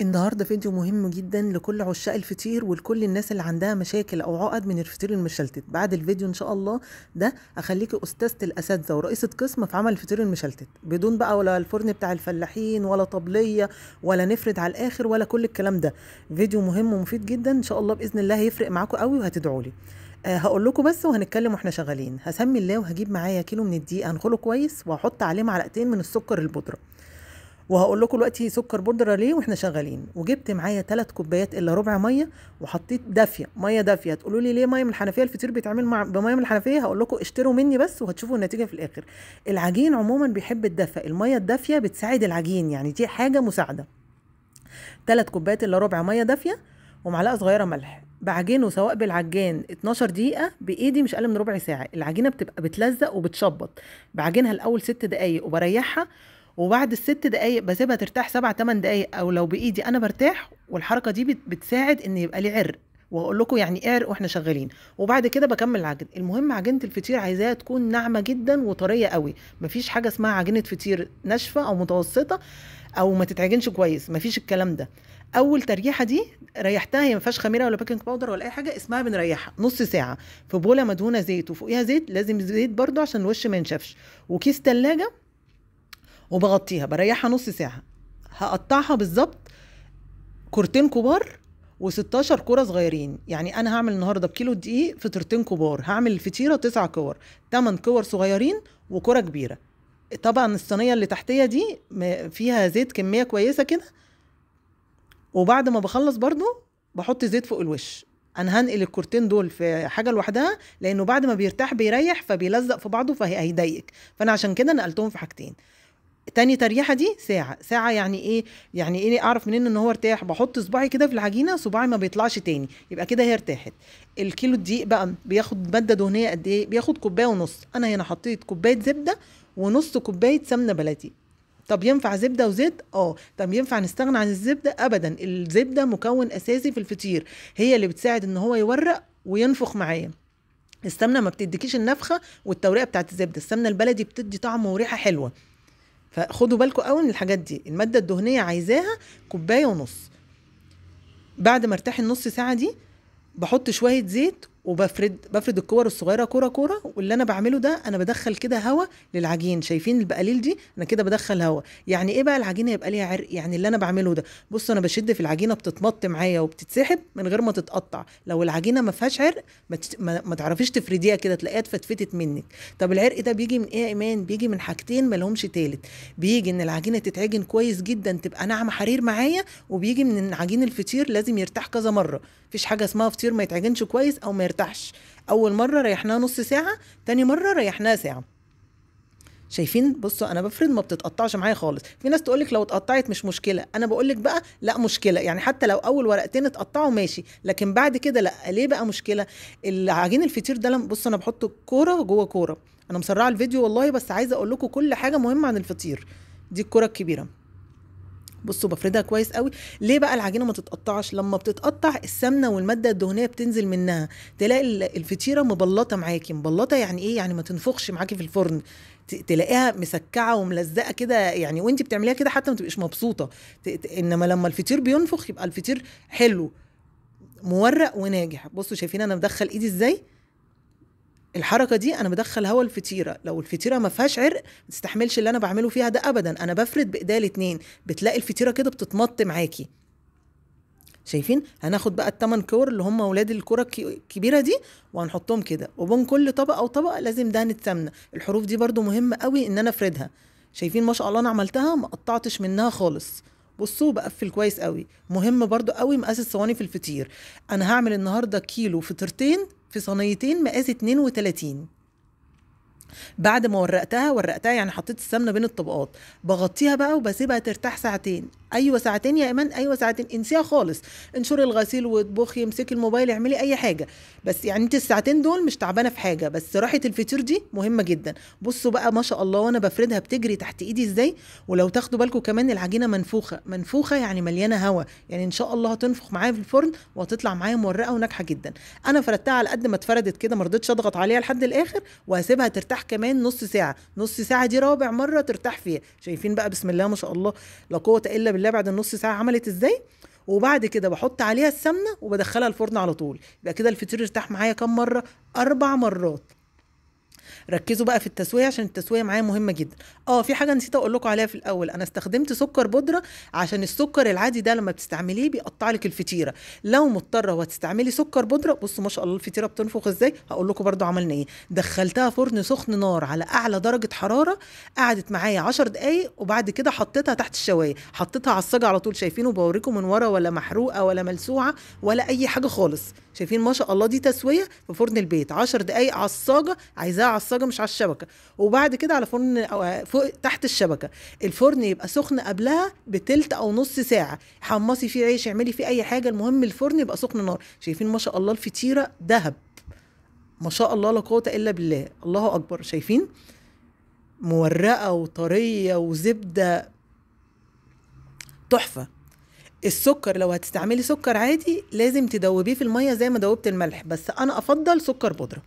النهارده فيديو مهم جدا لكل عشاق الفطير ولكل الناس اللي عندها مشاكل او عقد من الفطير المشلتت. بعد الفيديو ان شاء الله ده اخليكي استاذة الاساتذه ورئيسه قسم في عمل الفطير المشلتت، بدون بقى ولا الفرن بتاع الفلاحين ولا طبليه ولا نفرد على الاخر ولا كل الكلام ده. فيديو مهم ومفيد جدا ان شاء الله، باذن الله هيفرق معاكم قوي وهتدعوا لي. هقول لكم بس وهنتكلم واحنا شغالين. هسمي الله وهجيب معايا كيلو من الدقيق هنخله كويس، وهحط عليه معلقتين من السكر البودره، وهقول لكم دلوقتي سكر بودره ليه واحنا شغالين. وجبت معايا 3 كوبايات الا ربع ميه، وحطيت دافيه، ميه دافيه. هتقولوا لي ليه ميه من الحنفيه؟ الفطير بيتعمل بميه من الحنفيه. هقول لكم اشتروا مني بس وهتشوفوا النتيجه في الاخر. العجين عموما بيحب الدفء، الميه الدافيه بتساعد العجين، يعني دي حاجه مساعده. 3 كوبايات الا ربع ميه دافيه ومعلقه صغيره ملح. بعجنه سواء بالعجان 12 دقيقه بايدي، مش اقل من ربع ساعه. العجينه بتبقى بتلزق وبتشبط. بعجنها الاول 6 دقايق وبريحها، وبعد ال6 دقايق بسيبها ترتاح 7-8 دقايق، او لو بايدي انا برتاح. والحركه دي بتساعد ان يبقى لي عرق، واقول لكم يعني ايه عرق واحنا شغالين. وبعد كده بكمل العجن. المهم عجينه الفطير عايزاها تكون ناعمه جدا وطريه قوي. مفيش حاجه اسمها عجينه فطير ناشفه او متوسطه او ما تتعجنش كويس، مفيش الكلام ده. اول تريحه دي ريحتها، هي ما فيهاش خميره ولا بيكنج باودر ولا اي حاجه، اسمها بنريحها نص ساعه في بوله مدهونه زيت وفوقيها زيت، لازم زيت برضو عشان الوش ما ينشفش، وكيس تلاجة، وبغطيها بريحها نص ساعه. هقطعها بالظبط كورتين كبار و16 كوره صغيرين. يعني انا هعمل النهارده بكيلو دقيق فطيرتين كبار، هعمل الفطيره 9 كور، 8 كور صغيرين وكوره كبيره. طبعا الصينيه اللي تحتيه دي فيها زيت كميه كويسه كده. وبعد ما بخلص برضو بحط زيت فوق الوش. انا هنقل الكورتين دول في حاجه لوحدها، لانه بعد ما بيرتاح بيريح فبيلزق في بعضه فهيضايقك، فانا عشان كده نقلتهم في حاجتين. تاني تريحه دي ساعه. ساعه يعني ايه؟ يعني ايه اعرف منين ان هو ارتاح؟ بحط صباعي كده في العجينه، صباعي ما بيطلعش تاني، يبقى كده هي ارتاحت. الكيلو الدقيق بقى بياخد ماده دهنيه قد ايه؟ بياخد كوبايه ونص. انا هنا حطيت كوبايه زبده ونص كوبايه سمنه بلدي. طب ينفع زبده وزيت؟ طب ينفع نستغنى عن الزبده؟ ابدا. الزبده مكون اساسي في الفطير، هي اللي بتساعد ان هو يورق وينفخ معايا. السمنه ما بتديكيش النفخه والتوريقه بتاعت الزبده، السمنه البلدي بتدي طعم وريحه حلوه. فخدوا بالكم قوي من الحاجات دي. الماده الدهنيه عايزاها كوبايه ونص. بعد ما ارتاح النص ساعه دي بحط شويه زيت بفرد الكور الصغيره كوره كوره. واللي انا بعمله ده انا بدخل كده هوا للعجين. شايفين البقاليل دي؟ انا كده بدخل هوا. يعني ايه بقى العجينه يبقى ليها عرق؟ يعني اللي انا بعمله ده، بصوا انا بشد في العجينه بتتمط معايا وبتتسحب من غير ما تتقطع. لو العجينه ما فيهاش عرق ما تعرفيش تفرديها كده، تلاقيها اتفتفتت منك. طب العرق ده بيجي من ايه يا ايمان؟ بيجي من حاجتين ما لهمش تالت. بيجي ان العجينه تتعجن كويس جدا تبقى ناعمه حرير معايا، وبيجي من ان عجين الفطير لازم يرتاح كذا مره. مفيش حاجه اسمها فطير ما يتعجنش كويس او ما يرتاحش. اول مره ريحناها نص ساعه، تاني مره ريحناها ساعه. شايفين؟ بصوا انا بفرد ما بتتقطعش معايا خالص. في ناس تقولك لو اتقطعت مش مشكله، انا بقولك بقى لا مشكله. يعني حتى لو اول ورقتين اتقطعوا ماشي، لكن بعد كده لا. ليه بقى مشكله؟ العجين الفطير ده بصوا انا بحط كوره جوه كوره. انا مسرعه الفيديو والله، بس عايزه اقول لكم كل حاجه مهمه عن الفطير. دي الكوره الكبيره، بصوا بفردها كويس قوي. ليه بقى العجينه ما تتقطعش؟ لما بتتقطع السمنه والماده الدهنيه بتنزل منها، تلاقي الفطيره مبلطه معاكي. مبلطه يعني ايه؟ يعني ما تنفخش معاكي في الفرن، تلاقيها مسكعه وملزقه كده يعني، وانت بتعمليها كده حتى ما تبقيش مبسوطه. انما لما الفطير بينفخ يبقى الفطير حلو مورق وناجح. بصوا شايفين انا بدخل ايدي ازاي؟ الحركه دي انا بدخل هوا الفطيره. لو الفطيره ما فيهاش عرق ما تستحملش اللي انا بعمله فيها ده ابدا. انا بفرد بايديا الاتنين، بتلاقي الفطيره كده بتتمط معاكي. شايفين؟ هناخد بقى ال8 كور اللي هم ولاد الكره الكبيره دي، وهنحطهم كده، وبين كل طبقه وطبقه لازم دهنه سمنه. الحروف دي برضو مهمه قوي ان انا افردها. شايفين ما شاء الله انا عملتها ما قطعتش منها خالص. بصوا بقفل كويس قوي. مهم برضو قوي مقاس الصواني في الفطير. انا هعمل النهارده كيلو فطيرتين في صينيتين مقاس 32. بعد ما ورقتها يعني حطيت السمنه بين الطبقات، بغطيها بقى وبسيبها ترتاح ساعتين. ايوه ساعتين يا ايمان، ايوه ساعتين. انسيها خالص، انشري الغسيل واطبخي، امسكي الموبايل، اعملي اي حاجه، بس يعني انت الساعتين دول مش تعبانه في حاجه، بس راحه الفطير دي مهمه جدا. بصوا بقى ما شاء الله وانا بفردها بتجري تحت ايدي ازاي. ولو تاخدوا بالكم كمان العجينه منفوخه، منفوخه يعني مليانه هواء، يعني ان شاء الله هتنفخ معايا في الفرن وهتطلع معايا مورقه وناجحه جدا. انا فردتها على قد ما اتفردت كده، ما رضيتش اضغط عليها لحد الاخر، وهسيبها ترتاح كمان نص ساعه. نص ساعه دي رابع مره ترتاح فيها. شايفين بقى؟ بسم الله ما شاء الله، لا قوه الا بالله. بالله بعد النص ساعه عملت ازاي. وبعد كده بحط عليها السمنه وبدخلها الفرن على طول. يبقى كده الفطير ارتاح معايا كام مره؟ 4 مرات. ركزوا بقى في التسويه عشان التسويه معايا مهمه جدا. في حاجه نسيت اقول لكم عليها في الاول، انا استخدمت سكر بودره عشان السكر العادي ده لما بتستعمليه بيقطع لك الفطيره. لو مضطره وهتستعملي سكر بودره، بصوا ما شاء الله الفطيره بتنفخ ازاي. هقول لكم برضو عملنا ايه. دخلتها فرن سخن نار على اعلى درجه حراره، قعدت معايا 10 دقايق، وبعد كده حطيتها تحت الشوايه، حطيتها على الصاج على طول. شايفينه بوريكم من ورا، ولا محروقه ولا ملسوعه ولا اي حاجه خالص. شايفين ما شاء الله دي تسويه في فرن البيت. 10 دقايق على الصاجه، عايزاها على الصاجه مش على الشبكه، وبعد كده على فرن أو فوق تحت الشبكه. الفرن يبقى سخن قبلها بتلت او نص ساعه. حمصي فيه عيش، اعملي فيه اي حاجه، المهم الفرن يبقى سخن نار. شايفين ما شاء الله الفطيره ذهب، ما شاء الله لا قوه الا بالله، الله اكبر. شايفين مورقه وطريه وزبده، تحفه. السكر لو هتستعملي سكر عادي لازم تدوبيه في الميه زي ما دوبت الملح، بس انا افضل سكر بودره.